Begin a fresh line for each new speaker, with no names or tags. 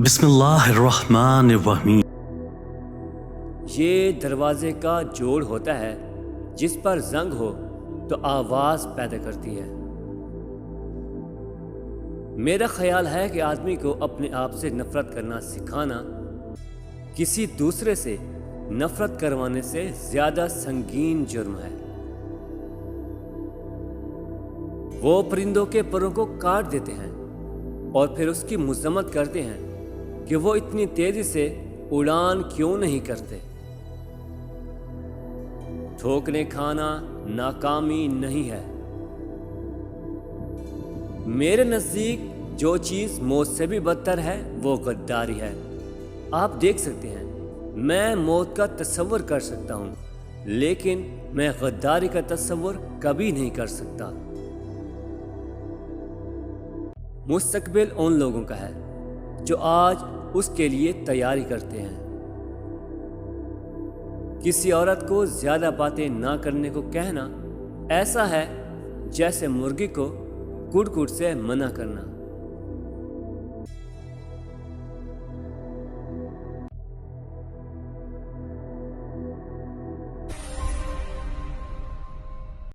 بسم اللہ الرحمن الرحیم۔
یہ دروازے کا جوڑ ہوتا ہے، جس پر زنگ ہو تو آواز پیدا کرتی ہے۔ میرا خیال ہے کہ آدمی کو اپنے آپ سے نفرت کرنا سکھانا کسی دوسرے سے نفرت کروانے سے زیادہ سنگین جرم ہے۔ وہ پرندوں کے پروں کو کاٹ دیتے ہیں اور پھر اس کی مذمت کرتے ہیں کہ وہ اتنی تیزی سے اڑان کیوں نہیں کرتے۔ ٹھوکریں کھانا ناکامی نہیں ہے۔ میرے نزدیک جو چیز موت سے بھی بدتر ہے وہ غداری ہے۔ آپ دیکھ سکتے ہیں، میں موت کا تصور کر سکتا ہوں، لیکن میں غداری کا تصور کبھی نہیں کر سکتا۔ مستقبل ان لوگوں کا ہے جو آج اس کے لیے تیاری کرتے ہیں۔ کسی عورت کو زیادہ باتیں نہ کرنے کو کہنا ایسا ہے جیسے مرغی کو کڑ کڑ سے منع کرنا۔